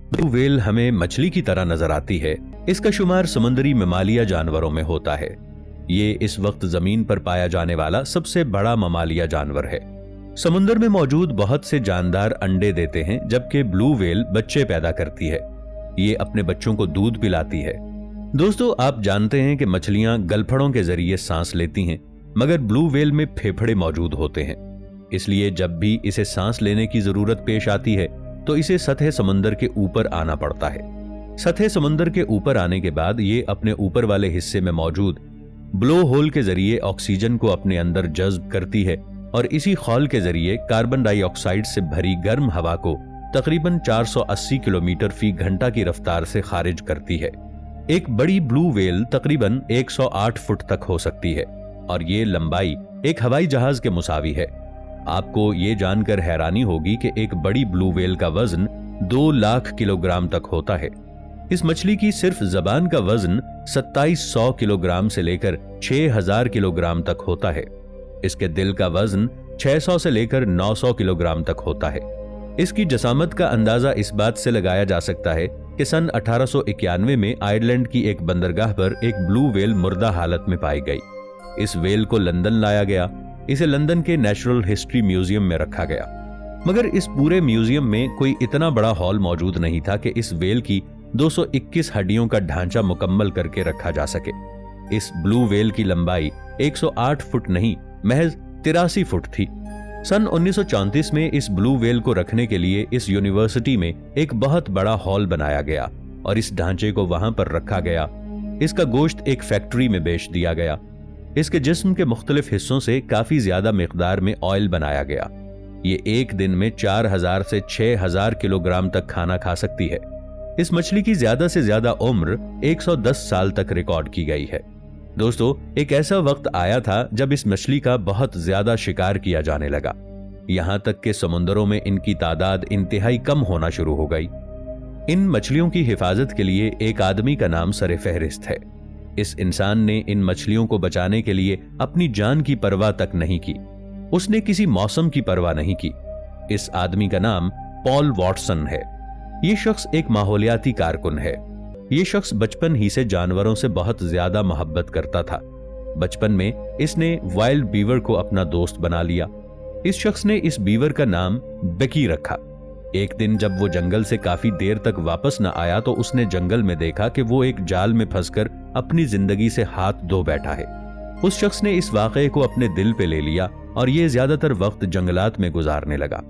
Blue whale हमें मछली की तरह नजर आती है। इसका शुमार समुद्री ममालिया जानवरों में होता है। ये इस वक्त जमीन पर पाया जाने वाला सबसे बड़ा ममालिया जानवर है। समुद्र में मौजूद बहुत से जानदार अंडे देते हैं, जबकि ब्लू व्हेल बच्चे पैदा करती है। ये अपने बच्चों को दूध पिलाती है। दोस्तों, आप जानते हैं कि मछलियां गलफड़ों के जरिए सांस लेती हैं, मगर ब्लू व्हेल में फेफड़े मौजूद होते हैं। इसलिए जब भी इसे सांस लेने की जरूरत पेश आती है तो इसे सतह समुद्र के ऊपर आना पड़ता है। सतह समुद्र के ऊपर आने के बाद ये अपने ऊपर वाले हिस्से में मौजूद ब्लो होल के जरिए ऑक्सीजन को अपने अंदर जज्ब करती है और इसी खौल के जरिए कार्बन डाइऑक्साइड से भरी गर्म हवा को तकरीबन 480 किलोमीटर फी घंटा की रफ्तार से खारिज करती है। एक बड़ी ब्लू व्हेल तकरीबन 108 फुट तक हो सकती है और ये लंबाई एक हवाई जहाज के मुसावी है। आपको ये जानकर हैरानी होगी कि एक बड़ी ब्लू व्हेल का वजन 2 लाख किलोग्राम तक होता है। इस मछली की सिर्फ जबान का वजन 2700 किलोग्राम से लेकर 6000 किलोग्राम तक होता है। इसके दिल का वजन 600 से लेकर 900 किलोग्राम तक होता है। इसकी जसामत का अंदाजा इस बात से लगाया जा सकता है कि सन 1891 में आयरलैंड की एक बंदरगाह पर एक ब्लू व्हेल मुर्दा हालत में पाई गई। इस व्हेल को लंदन लाया गया। इसे लंदन के नेचुरल हिस्ट्री म्यूजियम में रखा गया, मगर इस पूरे म्यूजियम में कोई इतना बड़ा हॉल मौजूद नहीं था कि इस व्हेल की 221 हड्डियों का ढांचा मुकम्मल करके रखा जा सके। इस ब्लू व्हेल की लंबाई 108 फुट नहीं, महज 83 फुट थी। सन 1934 में इस ब्लू व्हेल को रखने के लिए इस यूनिवर्सिटी में एक बहुत बड़ा हॉल बनाया गया और इस ढांचे को वहां पर रखा गया। इसका गोश्त एक फैक्ट्री में बेच दिया गया। इसके जिस्म के मुख्तलिफ हिस्सों से काफी ज्यादा मिकदार में ऑयल बनाया गया। ये एक दिन में 4000 से 6000 किलोग्राम तक खाना खा सकती है। इस मछली की ज्यादा से ज्यादा उम्र 110 साल तक रिकॉर्ड की गई है। दोस्तों, एक ऐसा वक्त आया था जब इस मछली का बहुत ज्यादा शिकार किया जाने लगा, यहां तक कि समुद्रों में इनकी तादाद इंतहाई कम होना शुरू हो गई। इन मछलियों की हिफाजत के लिए एक आदमी का नाम सरे फहरिस्त है। इस इंसान ने इन मछलियों को बचाने के लिए अपनी जान की परवाह तक नहीं की। उसने किसी मौसम की परवाह नहीं की। इस आदमी का नाम पॉल वॉटसन है। ये शख्स एक माहौलियाती कारकुन है। ये शख्स बचपन ही से जानवरों से बहुत ज्यादा मोहब्बत करता था। बचपन में इसने वाइल्ड बीवर को अपना दोस्त बना लिया। इस शख्स ने इस बीवर का नाम बेकी रखा। एक दिन जब वो जंगल से काफी देर तक वापस न आया तो उसने जंगल में देखा कि वो एक जाल में फंसकर अपनी जिंदगी से हाथ धो बैठा है। उस शख्स ने इस वाकये को अपने दिल पे ले लिया और ये ज्यादातर वक्त जंगलात में गुजारने लगा।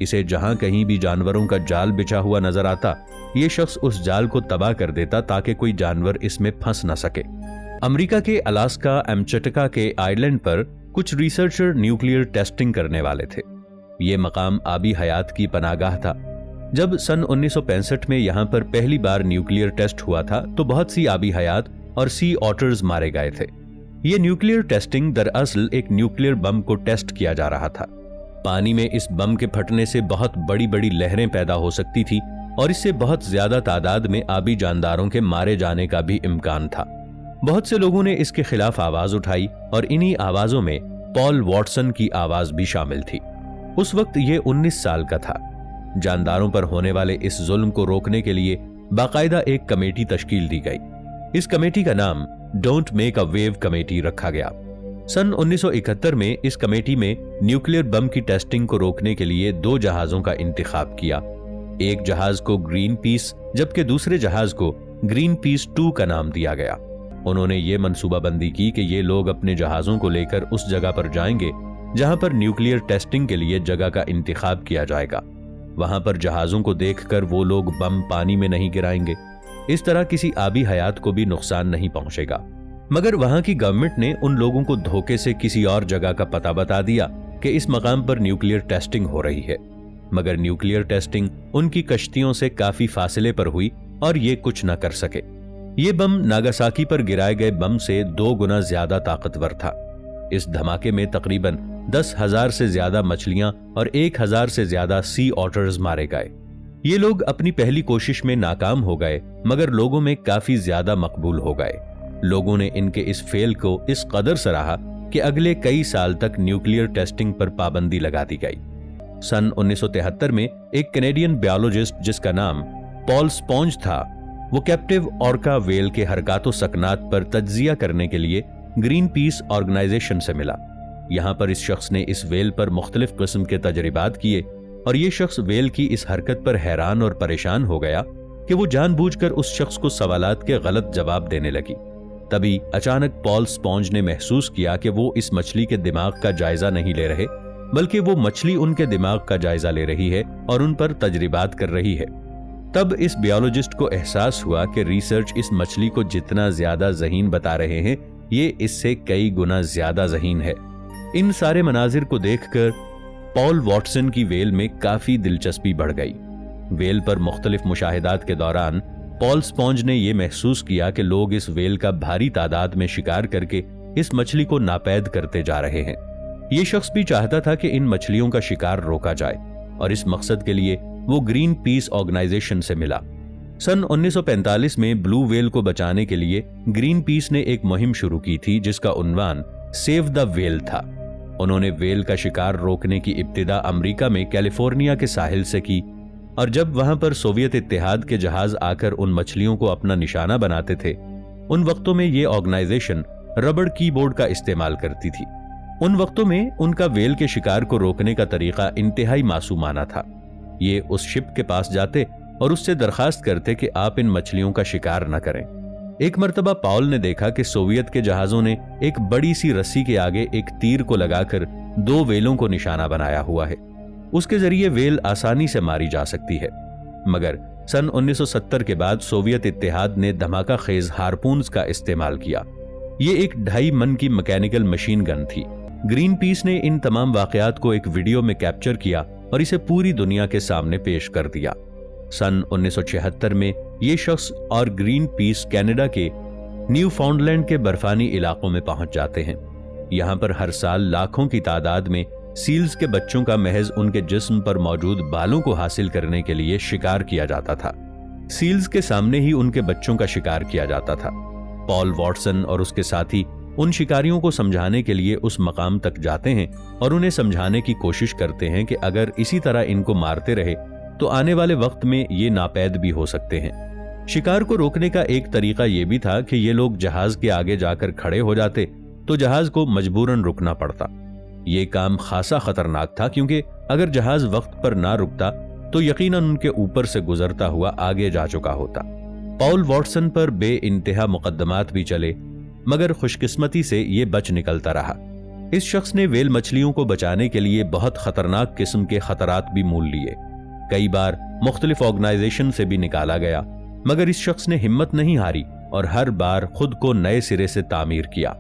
इसे जहां कहीं भी जानवरों का जाल बिछा हुआ नजर आता, ये शख्स उस जाल को तबाह कर देता ताकि कोई जानवर इसमें फंस न सके। अमेरिका के अलास्का एमचटका के आइलैंड पर कुछ रिसर्चर न्यूक्लियर टेस्टिंग करने वाले थे। ये मकाम आबी हयात की पनागाह था। जब सन 1965 में यहां पर पहली बार न्यूक्लियर टेस्ट हुआ था तो बहुत सी आबी हयात और सी ऑटर्स मारे गए थे। ये न्यूक्लियर टेस्टिंग दरअसल एक न्यूक्लियर बम को टेस्ट किया जा रहा था। पानी में इस बम के फटने से बहुत बड़ी बड़ी लहरें पैदा हो सकती थी और इससे बहुत ज्यादा तादाद में आबी जानदारों के मारे जाने का भी इम्कान था। बहुत से लोगों ने इसके खिलाफ आवाज उठाई और इन्हीं आवाजों में पॉल वॉटसन की आवाज भी शामिल थी। उस वक्त ये 19 साल का था। जानदारों पर होने वाले इस जुल्म को रोकने के लिए बाकायदा एक कमेटी तश्कील दी गई। इस कमेटी का नाम don't make a wave committee रखा गया। सन 1971 में इस कमेटी में न्यूक्लियर बम की टेस्टिंग को रोकने के लिए 2 जहाजों का इंतखाब किया। एक जहाज को ग्रीन पीस जबकि दूसरे जहाज को ग्रीन पीस 2 का नाम दिया गया। उन्होंने ये मंसूबाबंदी की कि ये लोग अपने जहाजों को लेकर उस जगह पर जाएंगे जहां पर न्यूक्लियर टेस्टिंग के लिए जगह का इंतखाब किया जाएगा। वहां पर जहाजों को देखकर वो लोग बम पानी में नहीं गिराएंगे। इस तरह किसी आबी हयात को भी नुकसान नहीं पहुंचेगा। मगर वहां की गवर्नमेंट ने उन लोगों को धोखे से किसी और जगह का पता बता दिया कि इस मकाम पर न्यूक्लियर टेस्टिंग हो रही है। मगर न्यूक्लियर टेस्टिंग उनकी कश्तियों से काफी फासले पर हुई और ये कुछ न कर सके। ये बम नागासाकी पर गिराए गए बम से 2 गुना ज्यादा ताकतवर था। इस धमाके में तकरीबन 10,000 से ज्यादा मछलियां और 1,000 से ज्यादा सी ऑटर्स मारे गए। ये लोग अपनी पहली कोशिश में नाकाम हो गए मगर लोगों में काफी ज्यादा मकबूल हो गए। लोगों ने इनके इस फेल को इस कदर सराहा कि अगले कई साल तक न्यूक्लियर टेस्टिंग पर पाबंदी लगा दी गई। सन 1973 में एक कैनेडियन बायोलॉजिस्ट जिसका नाम पॉल स्पॉन्ज था, वो कैप्टिव ऑर्का वेल के हरकत व सकनात पर तज्जिया करने के लिए ग्रीन पीस ऑर्गेनाइजेशन से मिला। यहां पर इस शख्स ने इस वेल पर मुख्तलिफ किस्म के तजर्बात किए और ये शख्स वेल की इस हरकत पर हैरान और परेशान हो गया कि वो जानबूझकर उस शख्स को सवालात के गलत जवाब देने लगी। तभी अचानक पॉल स्पॉन्ज ने महसूस किया कि वो इस मछली के दिमाग का जायजा नहीं ले रहे, बल्कि वो मछली उनके दिमाग का जायजा ले रही है और उन पर तजर्बात कर रही है। तब इस बायोलॉजिस्ट को एहसास हुआ कि रिसर्च इस मछली को जितना ज्यादा ज़हीन बता रहे हैं, ये इससे कई गुना ज्यादा ज़हीन है। इन सारे मनाजिर को देखकर पॉल वॉटसन की वेल में काफी दिलचस्पी बढ़ गई। वेल पर मुख्तलिफ मुशाहिदात के दौरान पॉल स्पॉन्ज ने यह महसूस किया कि लोग इस वेल का भारी तादाद में शिकार करके इस मछली को नापैद करते जा रहे हैं। ये शख्स भी चाहता था कि इन मछलियों का शिकार रोका जाए और इस मकसद के लिए वो ग्रीन पीस ऑर्गेनाइजेशन से मिला। सन 1945 में ब्लू वेल को बचाने के लिए ग्रीन पीस ने एक मुहिम शुरू की थी जिसका उन्वान सेव द वेल था। उन्होंने वेल का शिकार रोकने की इब्तिदा अमेरिका में कैलिफोर्निया के साहिल से की और जब वहां पर सोवियत इत्तेहाद के जहाज आकर उन मछलियों को अपना निशाना बनाते थे, उन वक्तों में ये ऑर्गेनाइजेशन रबड़ कीबोर्ड का इस्तेमाल करती थी। उन वक्तों में उनका वेल के शिकार को रोकने का तरीका इंतहाई मासूमाना था। ये उस शिप के पास जाते और उससे दरखास्त करते कि आप इन मछलियों का शिकार न करें। एक मर्तबा पॉल ने देखा कि सोवियत के जहाजों ने एक बड़ी सी रस्सी के आगे एक तीर को लगाकर 2 वेलों को निशाना बनाया हुआ है। उसके जरिए वेल आसानी से मारी जा सकती है। मगर सन 1970 के बाद सोवियत इत्तेहाद ने धमाका खेज हारपून्स का इस्तेमाल किया। ये एक 2.5 मन की मैकेनिकल मशीन गन थी। ग्रीन पीस ने इन तमाम वाकयात को एक वीडियो में कैप्चर किया और इसे पूरी दुनिया के सामने पेश कर दिया। सन 1976 में ये शख्स और ग्रीन पीस कनाडा के न्यू फाउंडलैंड के बर्फानी इलाकों में पहुंच जाते हैं। यहां पर हर साल लाखों की तादाद में सील्स के बच्चों का महज उनके जिस्म पर मौजूद बालों को हासिल करने के लिए शिकार किया जाता था। सील्स के सामने ही उनके बच्चों का शिकार किया जाता था। पॉल वॉटसन और उसके साथी उन शिकारियों को समझाने के लिए उस मकाम तक जाते हैं और उन्हें समझाने की कोशिश करते हैं कि अगर इसी तरह इनको मारते रहे तो आने वाले वक्त में ये नापैद भी हो सकते हैं। शिकार को रोकने का एक तरीका यह भी था कि ये लोग जहाज के आगे जाकर खड़े हो जाते तो जहाज को मजबूरन रुकना पड़ता। ये काम खासा खतरनाक था क्योंकि अगर जहाज वक्त पर ना रुकता तो यकीनन उनके ऊपर से गुजरता हुआ आगे जा चुका होता। पॉल वॉटसन पर बे इंतहा मुकदमात भी चले, मगर खुशकिस्मती से ये बच निकलता रहा। इस शख्स ने वेल मछलियों को बचाने के लिए बहुत खतरनाक किस्म के खतरात भी मोल लिए। कई बार मुख्तलिफ ऑर्गेनाइजेशन से भी निकाला गया, मगर इस शख्स ने हिम्मत नहीं हारी और हर बार खुद को नए सिरे से तामीर किया।